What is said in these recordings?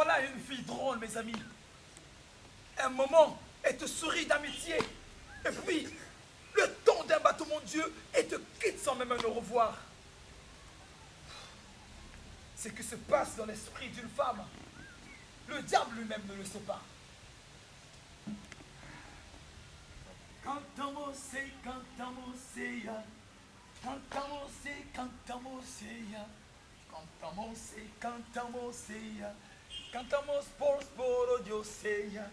Voilà une fille drôle, mes amis. Un moment, elle te sourit d'amitié. Et puis, le temps d'un battement de Dieu, elle te quitte sans même un au revoir. Ce qui se passe dans l'esprit d'une femme, le diable lui-même ne le sait pas. Cantamos, cantamoseya. Cantamos, cantamoseya. Cantamos, cantamoseya. Cantamos por Dioseya.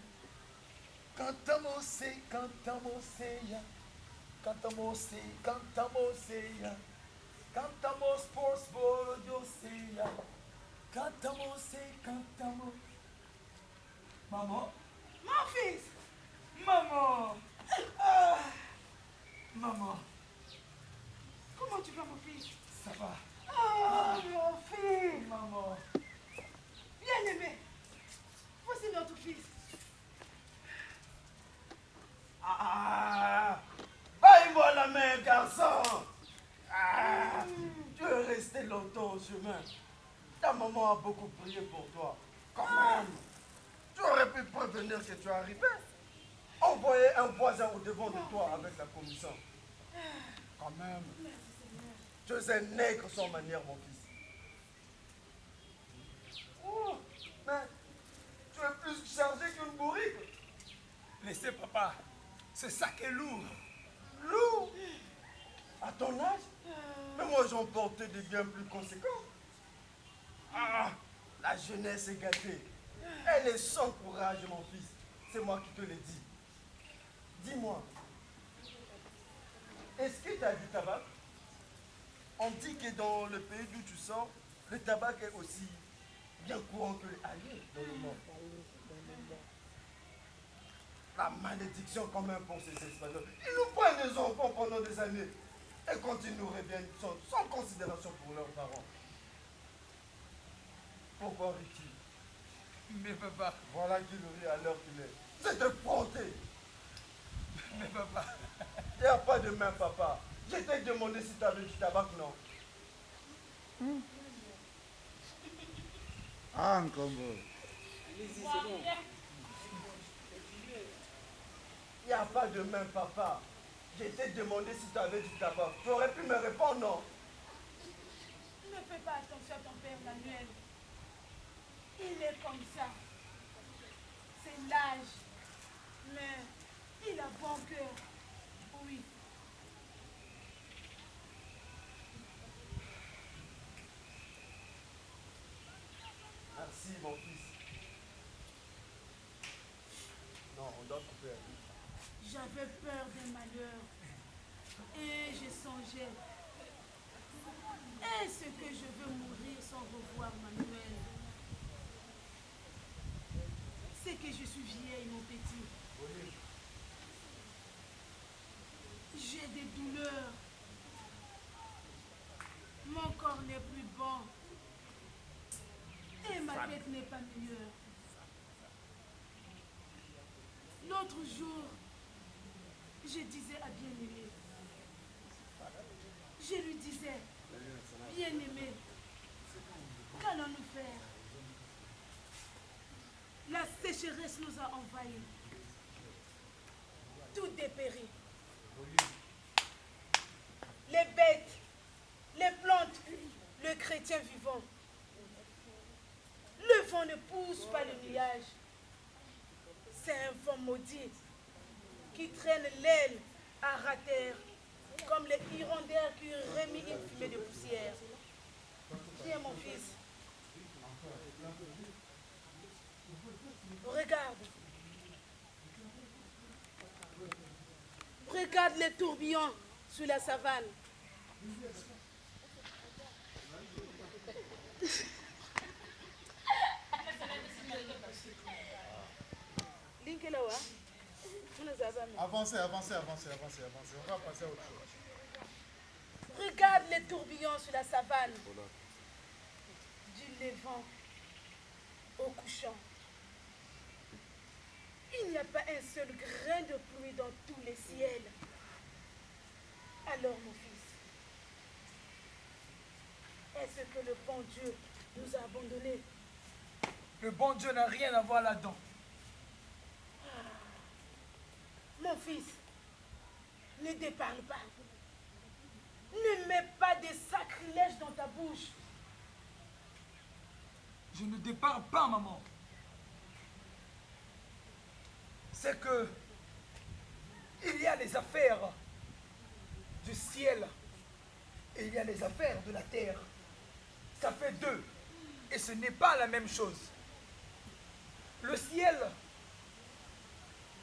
Cantamos, cantamoseya. Cantamos, cantamoseya. Cantamos por Dioseya. Cantamos, cantamos. Maman? Mon fils! Maman! Ah! Maman, Comment tu vas, mon fils? ça va? Oh, mon fils! Maman. Bien-aimé, voici notre fils. Ah! Baille-moi la main, garçon! Ah! Tu es resté longtemps au chemin. Ta maman a beaucoup prié pour toi. Quand même! Tu aurais pu prévenir que tu arrivais. Envoyer un voisin au devant de toi avec la commission. Quand même. Tu es un nègre sans manière, mon fils. Oh, mais tu es plus chargé qu'une bourrique. Laissez papa, ce sac est lourd. Lourd. À ton âge? Mais moi j'en portais des biens plus conséquents. Ah, la jeunesse est gâtée. Elle est sans courage, mon fils. C'est moi qui te le dis. Dis-moi, est-ce que tu as du tabac? On dit que dans le pays d'où tu sors, le tabac est aussi bien courant que ailleurs dans le monde. La malédiction quand même pour ces Espagnols. Ils nous prennent des enfants pendant des années et quand ils nous reviennent sans considération pour leurs parents. Pourquoi rit-il? Mais papa, Voilà qu'il rit à l'heure qu'il est. C'est de fronter. mais papa. Il n'y a pas de main, papa. Je t'ai demandé si tu avais du tabac, non? Ah, Nkombo. Il n'y a pas de main, papa. Je t'ai demandé si tu avais du tabac. Tu aurais pu me répondre, non? Ne fais pas attention à ton père, Manuel. Il est comme ça. C'est l'âge. Mais il a bon cœur. Oui. Merci, mon fils. Non, on doit couper. J'avais peur d'un malheur. Et je songeais. Est-ce que je veux mourir sans revoir Manuel? C'est que je suis vieille, mon petit. J'ai des douleurs. Mon corps n'est plus bon. Et ma tête n'est pas meilleure. L'autre jour, je disais à bien-aimé. Je lui disais, bien-aimé, qu'allons-nous faire? La sécheresse nous a envahis. Tout dépérit. Les bêtes, les plantes, le chrétien vivant. Le vent ne pousse pas le nuage. C'est un vent maudit qui traîne l'aile à rater comme les hirondelles qui remis une fumée de poussière. Viens, mon fils. Regarde. Regarde les tourbillons sur la savane. Avancez, avancez, avancez, avancez, avancez. On va passer à autre chose. Regarde les tourbillons sur la savane. Du levant au couchant. Il n'y a pas un seul grain de pluie dans tous les ciels. Alors, mon fils, est-ce que le bon Dieu nous a abandonnés? Le bon Dieu n'a rien à voir là-dedans. Mon fils, ne déparle pas. Ne mets pas des sacrilèges dans ta bouche. Je ne déparle pas, maman. C'est que il y a les affaires du ciel et il y a les affaires de la terre. Ça fait deux. Et ce n'est pas la même chose. Le ciel,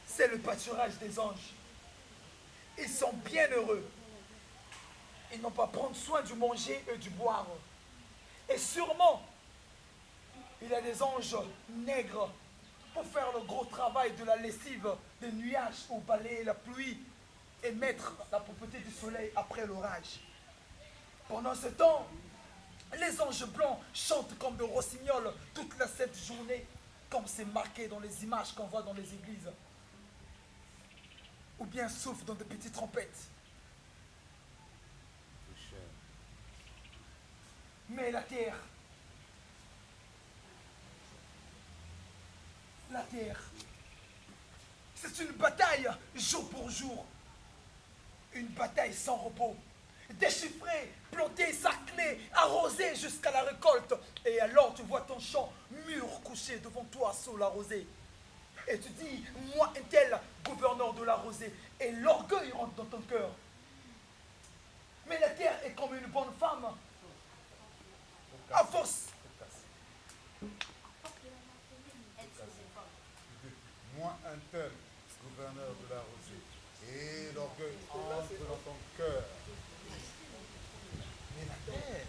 c'est le pâturage des anges. Ils sont bien heureux. Ils n'ont pas à prendre soin du manger et du boire. Et sûrement, il y a des anges nègres pour faire le gros travail de la lessive, des nuages ou balayer la pluie et mettre la propreté du soleil après l'orage. Pendant ce temps, les anges blancs chantent comme de rossignols toute la sainte journée, comme c'est marqué dans les images qu'on voit dans les églises. Ou bien soufflent dans de petites trompettes. Mais la terre, c'est une bataille jour pour jour. Une bataille sans repos. Déchiffrer, planter, sarcler, arroser jusqu'à la récolte. Et alors tu vois ton champ mûr couché devant toi sous la rosée. Et tu dis, moi un tel gouverneur de la rosée. Et l'orgueil rentre dans ton cœur. Mais la terre est comme une bonne femme. À force. Moi, un tel gouverneur de la rosée. Et l'orgueil entre dans ton cœur. Mais la terre,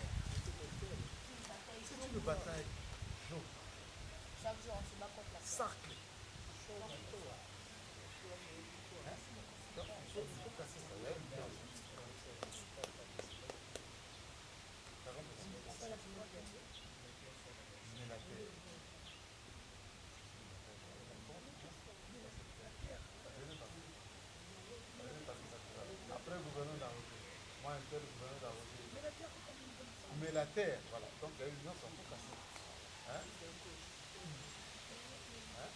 c'est une bataille. Chaque jour, on se bat contre la Sarcle. Après, gouverneur de la rosée. Moi, un tel gouverneur de la rosée. Mais la terre, voilà. Donc, il y a une nuance en tout cas. Hein? Hein?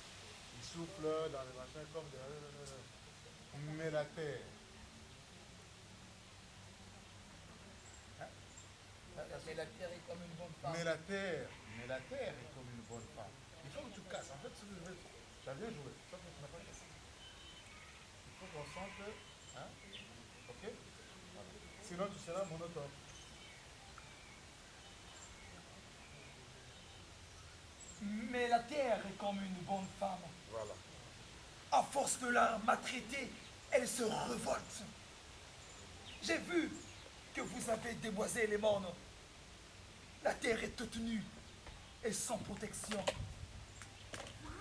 Il souffle dans les machins comme des... Mais la terre. Hein? Mais la terre est comme une bonne femme. Mais la terre est comme une bonne femme. Il faut que tu casses. En fait, tu as bien joué. Sauf que tu n'as pas cassé. Il faut qu'on sente. Hein? Ok? Voilà. Sinon, tu seras monotone. Mais la terre est comme une bonne femme. Voilà. À force de la maltraiter, elle se révolte. J'ai vu que vous avez déboisé les mornes. La terre est toute nue et sans protection.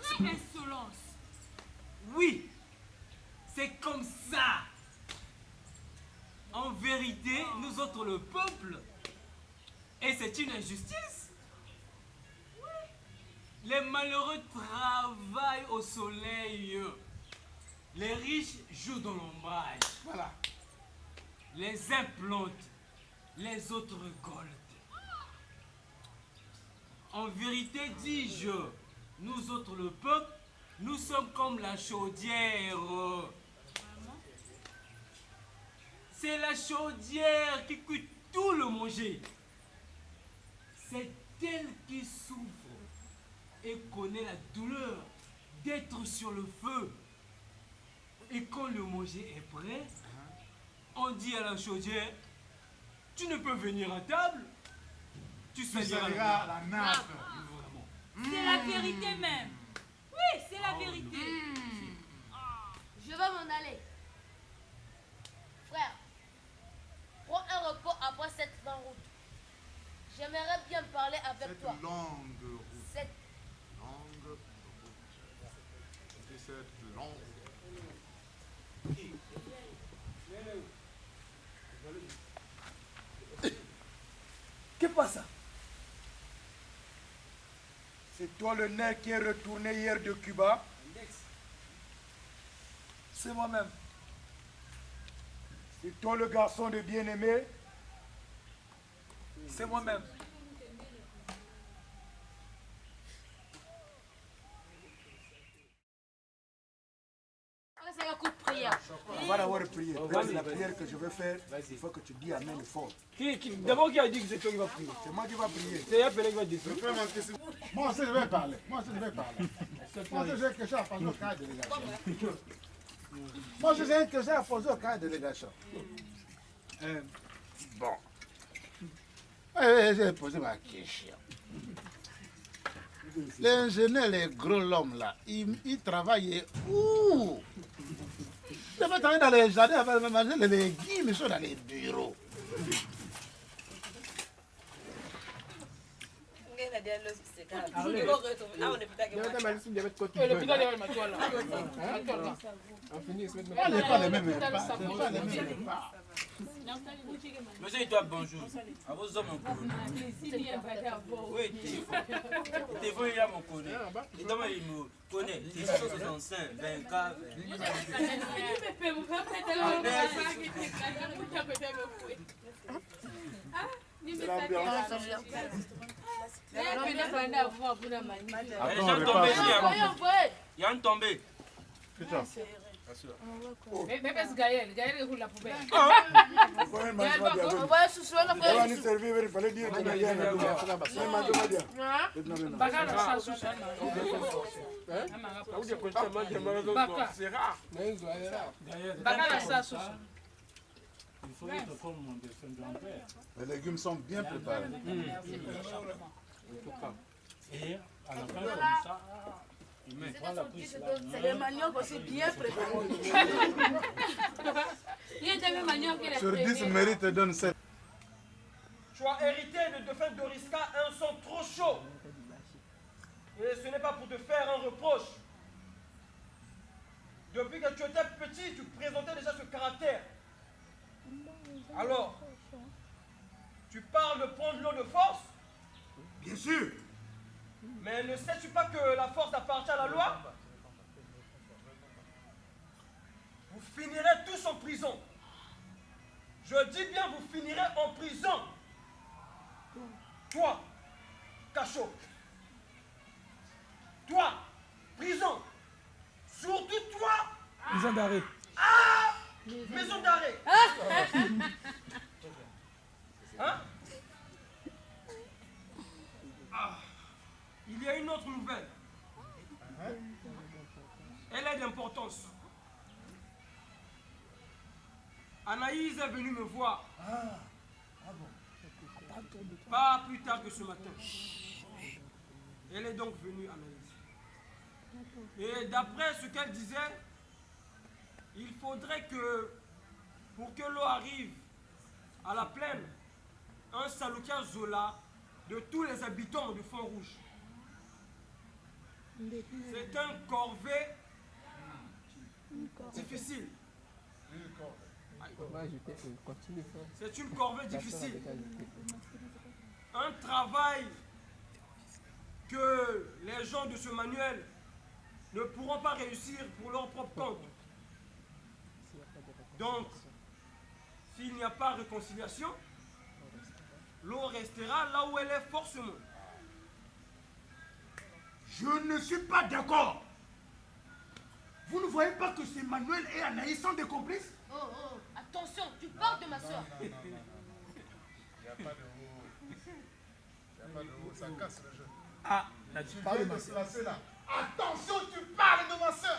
Vraie insolence. Oui, c'est comme ça. En vérité, nous autres le peuple, et c'est une injustice. Les malheureux travaillent au soleil. Les riches jouent dans l'ombrage. Voilà. Les uns plantent, les autres récoltent. En vérité, dis-je, nous autres le peuple, nous sommes comme la chaudière. C'est la chaudière qui cuit tout le manger. C'est elle qui souffre et connaît la douleur d'être sur le feu. Et quand le manger est prêt, on dit à la chaudière, tu ne peux venir à table, tu saliras la nappe. Vraiment. C'est la vérité même. Oui, c'est la vérité. Je vais m'en aller. Frère, prends un repos après cette longue route. J'aimerais bien parler avec Cette toi. longue route. Cette... Longue route. C'est cette longue route. Qu'est-ce que ça? C'est toi le nègre qui est retourné hier de Cuba? C'est moi-même. C'est toi le garçon de bien-aimé? C'est moi-même. prier. Oh, Peut-être vas-y, la vas-y. prière que je vais faire, Vas-y. il faut que tu dis Amen fort. D'abord, qui a dit que c'est toi qui vas prier? C'est moi qui vais prier. C'est Appelé qui va dire. Moi aussi, je vais parler. Moi aussi, j'ai quelque chose à poser au cas de délégation. Moi aussi, j'ai quelque chose à poser au cas de délégation. Bon. J'ai posé ma question. L'ingénieur, les gros l'homme là, il travaille où? Il devait travailler dans les jardins, avec manger les légumes, ils sont dans les bureaux. On n'est pas les mêmes pas. Monsieur Itoa, bonjour. À vos hommes, on connaît. Oui, téléphone, il y a mon connaît. Et donc, il me connaît. C'est 165, 24. Il y a un tombé. Putain. Mais c'est Gaël. Gaël roule la poubelle. Il fallait dire que Il faut être comme mon dessin grand-père. Les légumes sont bien préparés. Et à la fin, comme ça, il met prend la prise là. C'est des maniocs aussi bien préparés. Il y a des maniocs qui Sur 10, mérite donne 7. Tu as hérité de faire d'Oriska un sang trop chaud. Et ce n'est pas pour te faire un reproche. Depuis que tu étais petit, tu présentais déjà ce caractère. Alors, tu parles de prendre l'eau de force? Bien sûr. Mais ne sais-tu pas que la force appartient à la loi? Vous finirez tous en prison. Je dis bien, vous finirez en prison. Toi, cachot. Toi, prison. Surtout toi. Maison d'arrêt. Ah! Maison d'arrêt. Hein? Ah. Il y a une autre nouvelle. Elle est d'importance. Anaïs est venue me voir. Pas plus tard que ce matin. Elle est donc venue, Anaïs. Et d'après ce qu'elle disait, il faudrait que, pour que l'eau arrive à la plaine, un Saloukia Zola de tous les habitants du Fond Rouge. C'est un corvée difficile. C'est une corvée difficile. Un travail que les gens de ce manuel ne pourront pas réussir pour leur propre compte. Donc, s'il n'y a pas réconciliation, l'eau restera là où elle est forcément. Je ne suis pas d'accord. Vous ne voyez pas que c'est Manuel et Anaïs sont des complices? Oh, oh, attention, tu parles de ma soeur. Il n'y a pas de haut. Il n'y a pas de haut, ça casse le jeu. Ah, là tu parles de ma soeur. Attention, tu parles de ma soeur.